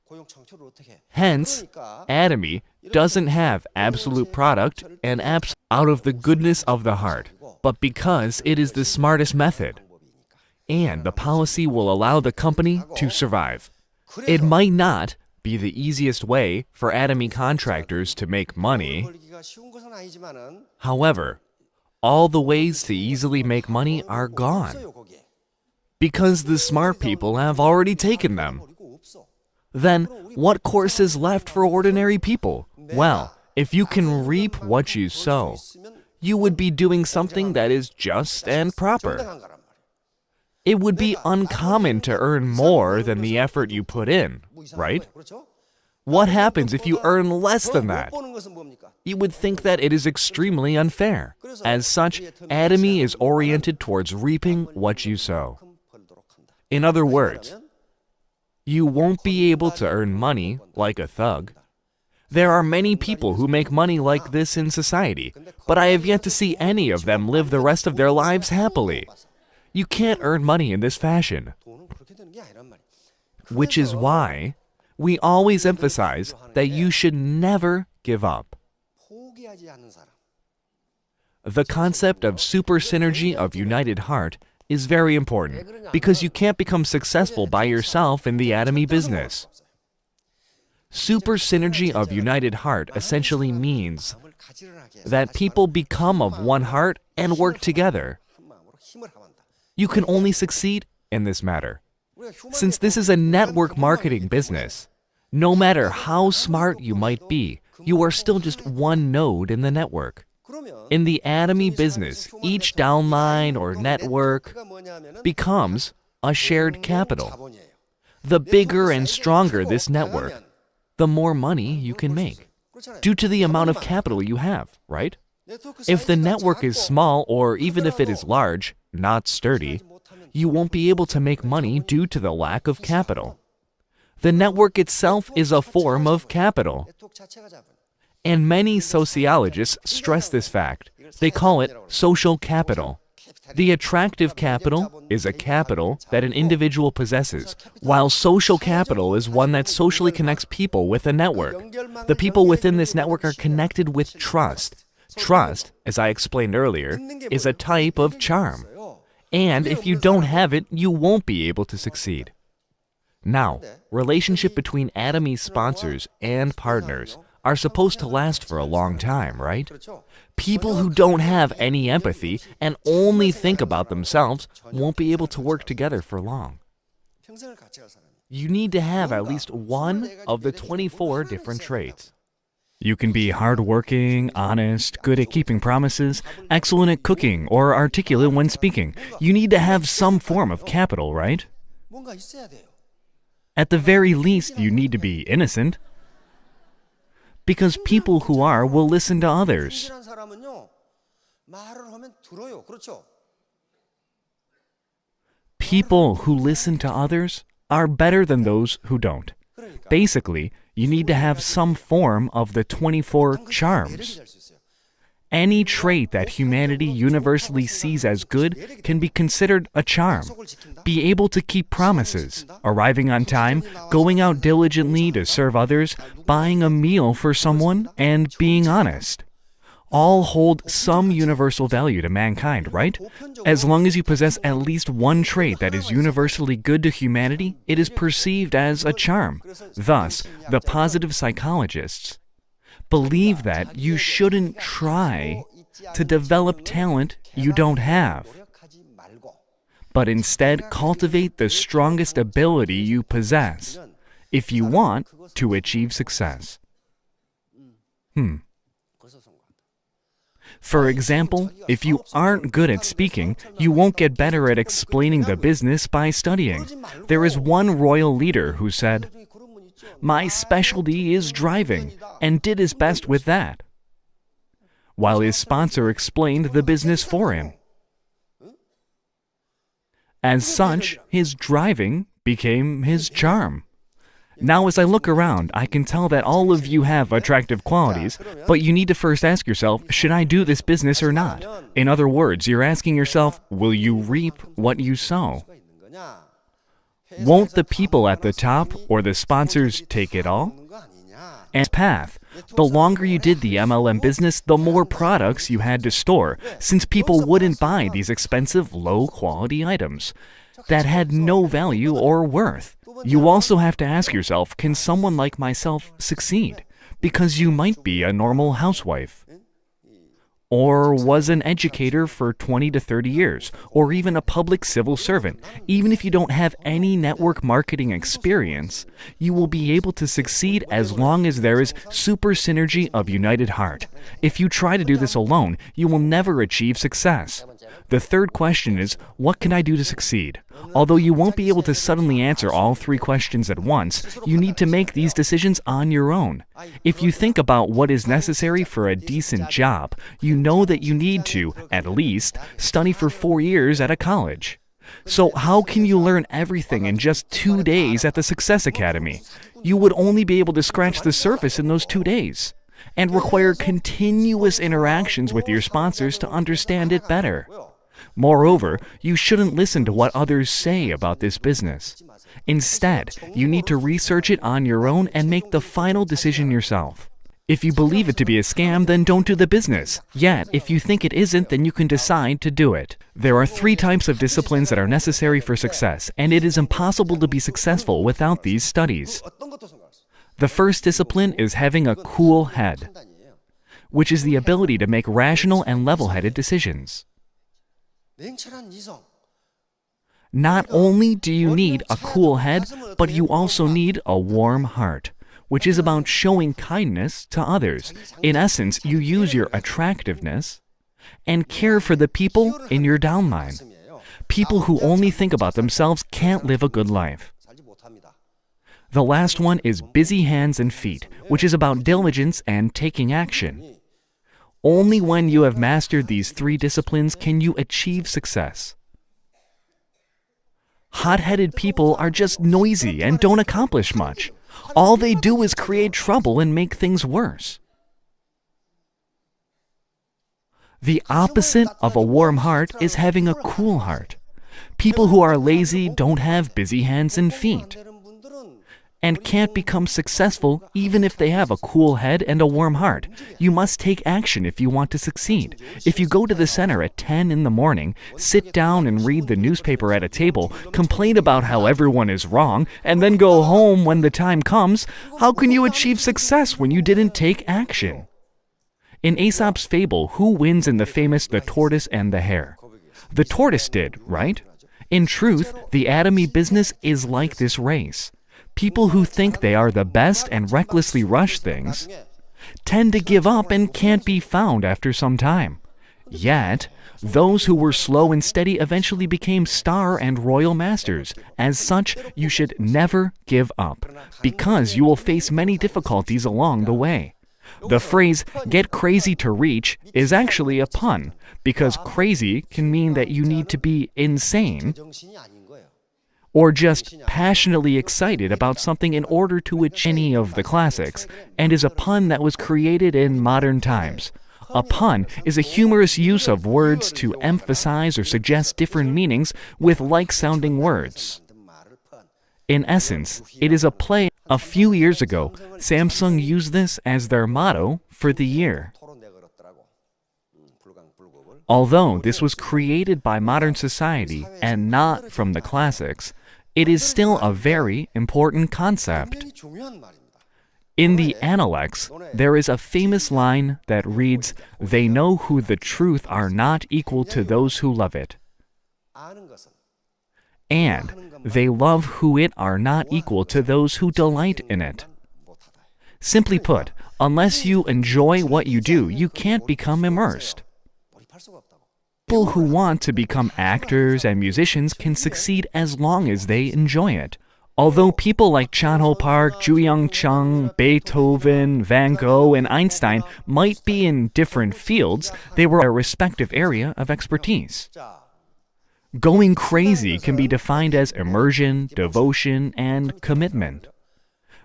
Hence, AMAAC doesn't have absolute product and out of the goodness of the heart, but because it is the smartest method. And the policy will allow the company to survive. It might not, be the easiest way for Atomy contractors to make money. However, all the ways to easily make money are gone because the smart people have already taken them. Then, what course is left for ordinary people? Well, if you can reap what you sow, you would be doing something that is just and proper. It would be uncommon to earn more than the effort you put in, right? What happens if you earn less than that? You would think that it is extremely unfair. As such, Atomy is oriented towards reaping what you sow. In other words, you won't be able to earn money like a thug. There are many people who make money like this in society, but I have yet to see any of them live the rest of their lives happily. You can't earn money in this fashion. Which is why we always emphasize that you should never give up. The concept of super synergy of united heart is very important because you can't become successful by yourself in the Atomy business. Super synergy of united heart essentially means that people become of one heart and work together. You can only succeed in this matter. Since this is a network marketing business, no matter how smart you might be, you are still just one node in the network. In the Atomy business, each downline or network becomes a shared capital. The bigger and stronger this network, the more money you can make, due to the amount of capital you have, right? If the network is small, or even if it is large, not sturdy, you won't be able to make money due to the lack of capital. The network itself is a form of capital. And many sociologists stress this fact. They call it social capital. The attractive capital is a capital that an individual possesses, while social capital is one that socially connects people with a network. The people within this network are connected with trust. Trust, as I explained earlier, is a type of charm. And if you don't have it, you won't be able to succeed. Now, relationship between Atomy sponsors and partners are supposed to last for a long time, right? People who don't have any empathy and only think about themselves won't be able to work together for long. You need to have at least one of the 24 different traits. You can be hardworking, honest, good at keeping promises, excellent at cooking, or articulate when speaking. You need to have some form of capital, right? At the very least, you need to be innocent. Because people who are will listen to others. People who listen to others are better than those who don't. Basically, you need to have some form of the 24 charms. Any trait that humanity universally sees as good can be considered a charm. Be able to keep promises, arriving on time, going out diligently to serve others, buying a meal for someone, and being honest. All hold some universal value to mankind, right? As long as you possess at least one trait that is universally good to humanity, it is perceived as a charm. Thus, the positive psychologists believe that you shouldn't try to develop talent you don't have, but instead cultivate the strongest ability you possess if you want to achieve success. For example, if you aren't good at speaking, you won't get better at explaining the business by studying. There is one royal leader who said, "My specialty is driving," and did his best with that, while his sponsor explained the business for him. As such, his driving became his charm. Now, as I look around, I can tell that all of you have attractive qualities, but you need to first ask yourself, should I do this business or not? In other words, you're asking yourself, will you reap what you sow? Won't the people at the top or the sponsors take it all? And path. The longer you did the MLM business, the more products you had to store, since people wouldn't buy these expensive, low-quality items. that had no value or worth. You also have to ask yourself, can someone like myself succeed? Because you might be a normal housewife, or was an educator for 20 to 30 years, or even a public civil servant. Even if you don't have any network marketing experience, you will be able to succeed as long as there is super synergy of united heart. If you try to do this alone, you will never achieve success. The third question is, what can I do to succeed? Although you won't be able to suddenly answer all three questions at once, you need to make these decisions on your own. If you think about what is necessary for a decent job, you know that you need to, at least, study for 4 years at a college. So how can you learn everything in just 2 days at the Success Academy? You would only be able to scratch the surface in those 2 days, and require continuous interactions with your sponsors to understand it better. Moreover, you shouldn't listen to what others say about this business. Instead, you need to research it on your own and make the final decision yourself. If you believe it to be a scam, then don't do the business. Yet, if you think it isn't, then you can decide to do it. There are 3 types of disciplines that are necessary for success, and it is impossible to be successful without these studies. The first discipline is having a cool head, which is the ability to make rational and level-headed decisions. Not only do you need a cool head, but you also need a warm heart, which is about showing kindness to others. In essence, you use your attractiveness and care for the people in your downline. People who only think about themselves can't live a good life. The last one is busy hands and feet, which is about diligence and taking action. Only when you have mastered these 3 disciplines can you achieve success. Hot-headed people are just noisy and don't accomplish much. All they do is create trouble and make things worse. The opposite of a warm heart is having a cool heart. People who are lazy don't have busy hands and feet, and can't become successful even if they have a cool head and a warm heart. You must take action if you want to succeed. If you go to the center at 10 in the morning, sit down and read the newspaper at a table, complain about how everyone is wrong, and then go home when the time comes, how can you achieve success when you didn't take action? In Aesop's fable, who wins in the famous The Tortoise and the Hare? The tortoise did, right? In truth, the Atomy business is like this race. People who think they are the best and recklessly rush things tend to give up and can't be found after some time. Yet, those who were slow and steady eventually became star and royal masters. As such, you should never give up, because you will face many difficulties along the way. The phrase, get crazy to reach, is actually a pun, because crazy can mean that you need to be insane, or just passionately excited about something in order to achieve any of the classics, and is a pun that was created in modern times. A pun is a humorous use of words to emphasize or suggest different meanings with like-sounding words. In essence, it is a play. A few years ago, Samsung used this as their motto for the year. Although this was created by modern society and not from the classics, it is still a very important concept. In the Analects, there is a famous line that reads, "They know who the truth are not equal to those who love it, and they love who it are not equal to those who delight in it." Simply put, unless you enjoy what you do, you can't become immersed. People who want to become actors and musicians can succeed as long as they enjoy it. Although people like Chan-ho Park, Ju-young Chung, Beethoven, Van Gogh, and Einstein might be in different fields, they were a respective area of expertise. Going crazy can be defined as immersion, devotion, and commitment.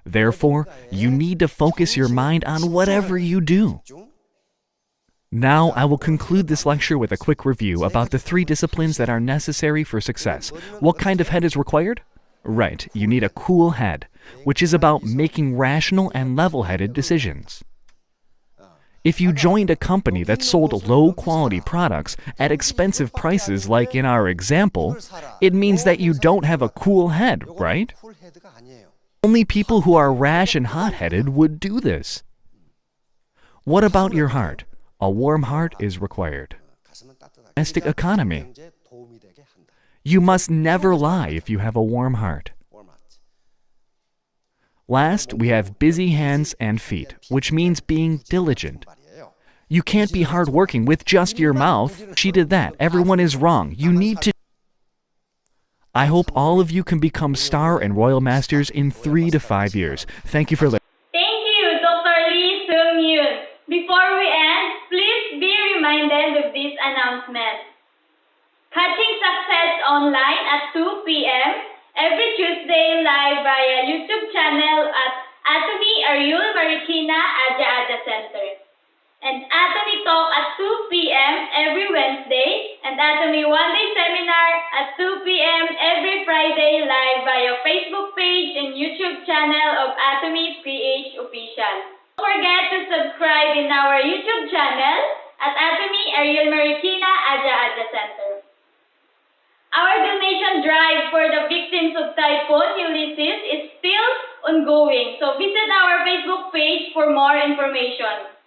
Therefore, you need to focus your mind on whatever you do. Now, I will conclude this lecture with a quick review about the 3 disciplines that are necessary for success. What kind of head is required? Right, you need a cool head, which is about making rational and level-headed decisions. If you joined a company that sold low-quality products at expensive prices like in our example, it means that you don't have a cool head, right? Only people who are rash and hot-headed would do this. What about your heart? A warm heart is required. Domestic economy. You must never lie if you have a warm heart. Last, we have busy hands and feet, which means being diligent. You can't be hardworking with just your mouth. She did that. Everyone is wrong. You need to. I hope all of you can become star and royal masters in 3 to 5 years. Thank you for listening. Thank you, Dr. Lee Seung-yoon. Before we end, please be reminded of this announcement. Catching Success Online at 2 p.m. every Tuesday live via YouTube channel at Atomy Ariul Marikina Aja Center. And Atomy Talk at 2 p.m. every Wednesday, and Atomy One Day Seminar at 2 p.m. every Friday live via Facebook page and YouTube channel of Atomy PH Official. Don't forget to subscribe in our YouTube channel at Atomy Ariul Marikina Aja Center. Our donation drive for the victims of Typhoon Ulysses is still ongoing, so visit our Facebook page for more information.